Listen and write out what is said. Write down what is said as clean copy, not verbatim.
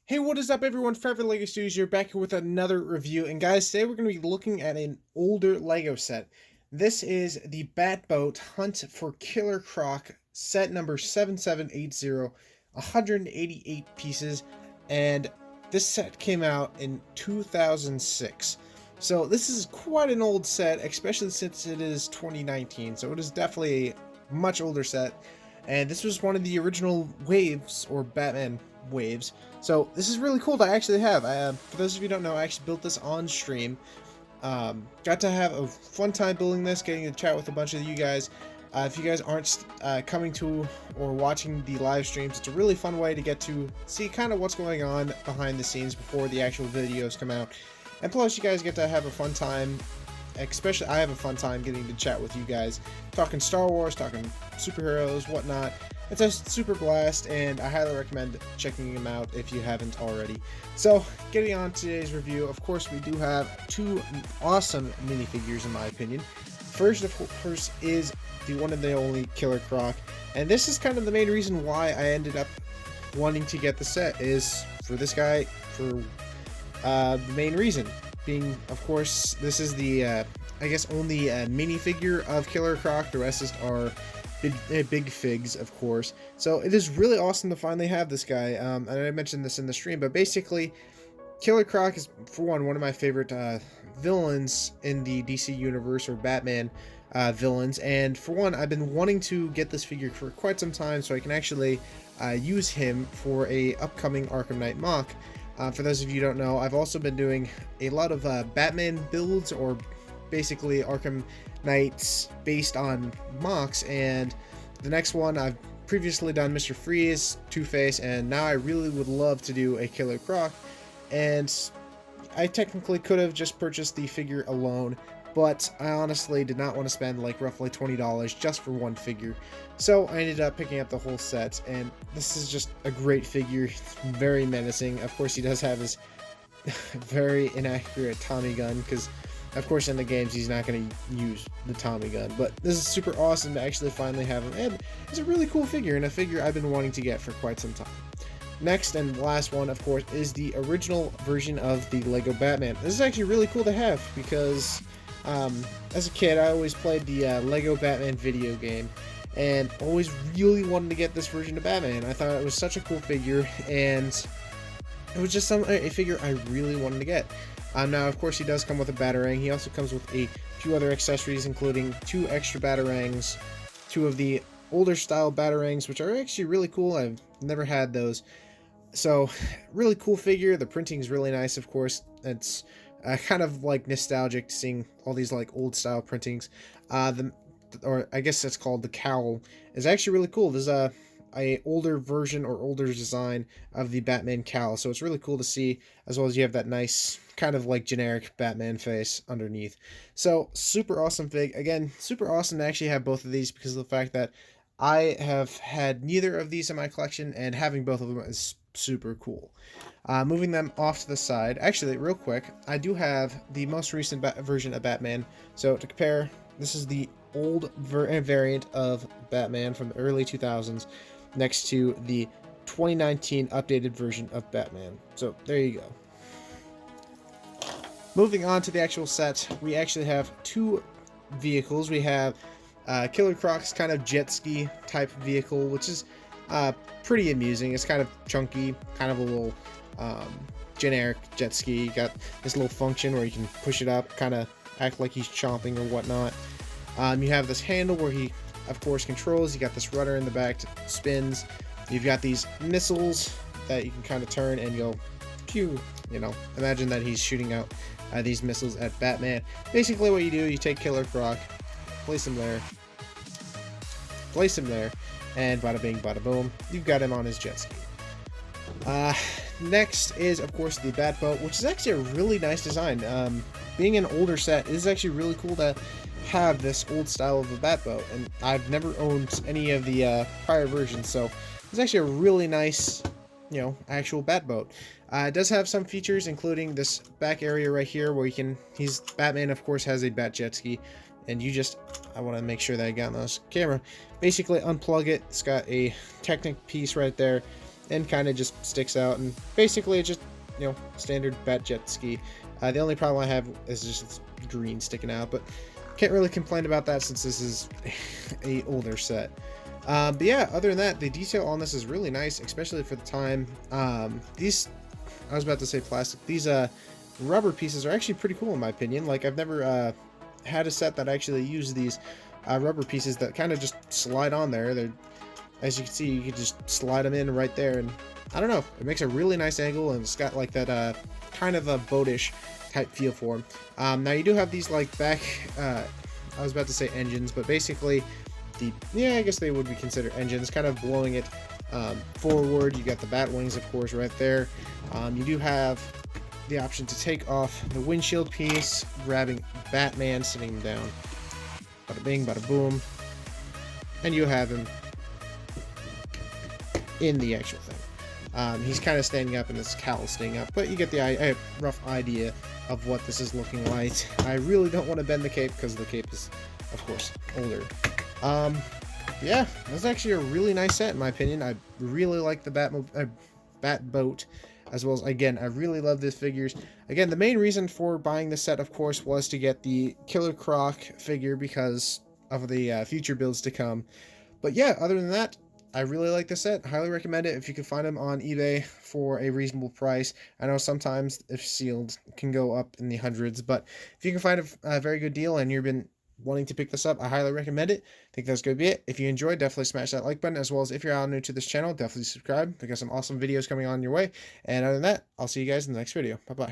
Hey, what is up everyone? Forever Lego Studios here, back here with another review. And guys, today we're going to be looking at an older Lego set. This is the Batboat Hunt for Killer Croc set number 7780, 188 pieces, and this set came out in 2006. So this is quite an old set, especially since it is 2019, so it is definitely a much older set. And this was one of the original waves, or Batman waves. So this is really cool to actually have. For those of you who don't know, I actually built this on stream. Got to have a fun time building this, getting to chat with a bunch of you guys. If you guys aren't coming to or watching the live streams, it's a really fun way to get to see kind of what's going on behind the scenes before the actual videos come out. And plus, you guys get to have a fun time. Especially, I have a fun time getting to chat with you guys, talking Star Wars, talking superheroes, whatnot. It's a super blast, and I highly recommend checking them out if you haven't already. So, getting on today's review, of course, we do have two awesome minifigures, in my opinion. First, of course, is the one and the only Killer Croc, and this is kind of the main reason why I ended up wanting to get the set, is for this guy, for the main reason being, of course, this is the, I guess, only minifigure of Killer Croc. The rest are big figs, of course. So it is really awesome to finally have this guy. And I mentioned this in the stream, but basically, Killer Croc is, for one of my favorite villains in the DC universe, or Batman villains. And for one, I've been wanting to get this figure for quite some time, so I can actually use him for a upcoming Arkham Knight mock. For those of you who don't know, I've also been doing a lot of Batman builds, or basically Arkham Knights based on mocks, and the next one I've previously done Mr. Freeze, Two-Face, and now I really would love to do a Killer Croc. And I technically could have just purchased the figure alone, but I honestly did not want to spend like roughly $20 just for one figure. So I ended up picking up the whole set, and this is just a great figure. It's very menacing. Of course, he does have his very inaccurate Tommy gun, because of course in the games he's not going to use the Tommy gun. But this is super awesome to actually finally have him, and it's a really cool figure, and a figure I've been wanting to get for quite some time. Next and last one, of course, is the original version of the Lego Batman. This is actually really cool to have, because as a kid, I always played the Lego Batman video game, and always really wanted to get this version of Batman. I thought it was such a cool figure, and it was just a figure I really wanted to get. Now, of course, he does come with a Batarang. He also comes with a few other accessories, including 2 Extra Batarangs, 2 of the older style Batarangs, which are actually really cool. I've never had those. So, really cool figure. The printing is really nice, of course. It's kind of like nostalgic seeing all these like old style printings. Or I guess it's called the cowl, is actually really cool. There's a older version or older design of the Batman cowl, so it's really cool to see, as well as you have that nice kind of like generic Batman face underneath. So super awesome fig. Again, super awesome to actually have both of these, because of the fact that I have had neither of these in my collection, and having both of them is super cool. Moving them off to the side, actually real quick, I do have the most recent version of Batman. So to compare, this is the old variant of Batman from the early 2000s next to the 2019 updated version of Batman. So there you go. Moving on to the actual set, we actually have 2 vehicles. We have Killer Croc's kind of jet ski type vehicle, which is pretty amusing. It's kind of chunky, kind of a little generic jet ski. You got this little function where you can push it up, kind of act like he's chomping or whatnot. You have this handle where he, of course, controls. You got this rudder in the back that spins. You've got these missiles that you can kind of turn and go pew. You know, imagine that he's shooting out these missiles at Batman. Basically, what you do, you take Killer Croc, place him there, and bada bing, bada boom, you've got him on his jet ski. Next is, of course, the Batboat, which is actually a really nice design. Being an older set, it is actually really cool to have this old style of a Batboat, and I've never owned any of the prior versions, so it's actually a really nice, you know, actual Batboat. It does have some features, including this back area right here where you can, Batman, of course, has a bat jet ski, and you just, I want to make sure that I got on this camera, basically unplug it. It's got a Technic piece right there, and kind of just sticks out, and basically it's just, you know, standard bat jet ski. The only problem I have is just it's green sticking out, but can't really complain about that since this is a older set. But yeah, other than that, the detail on this is really nice, especially for the time. These, I was about to say plastic, these rubber pieces are actually pretty cool in my opinion. Like, I've never had a set that actually used these rubber pieces that kind of just slide on there. They're, as you can see, you can just slide them in right there, and I don't know, it makes a really nice angle, and it's got like that kind of a boatish type feel for them. Now you do have these like back, I was about to say engines, but basically yeah, I guess they would be considered engines, kind of blowing it forward. You got the bat wings, of course, right there. You do have the option to take off the windshield piece, grabbing Batman, sitting him down. Bada bing, bada boom. And you have him in the actual thing. He's kind of standing up and his cowl staying up, but you get the rough idea of what this is looking like. I really don't want to bend the cape because the cape is, of course, older. Yeah, that's actually a really nice set in my opinion. I really like the Batboat, as well as, again, I really love these figures. Again, the main reason for buying this set, of course, was to get the Killer Croc figure because of the future builds to come. But yeah, other than that, I really like this set. Highly recommend it if you can find them on eBay for a reasonable price. I know sometimes, if sealed, can go up in the hundreds, but if you can find a very good deal and you've been wanting to pick this up, I highly recommend it. I think that's going to be it. If you enjoyed, definitely smash that like button, as well as if you're new to this channel, definitely subscribe. We got some awesome videos coming on your way. And other than that, I'll see you guys in the next video. Bye-bye.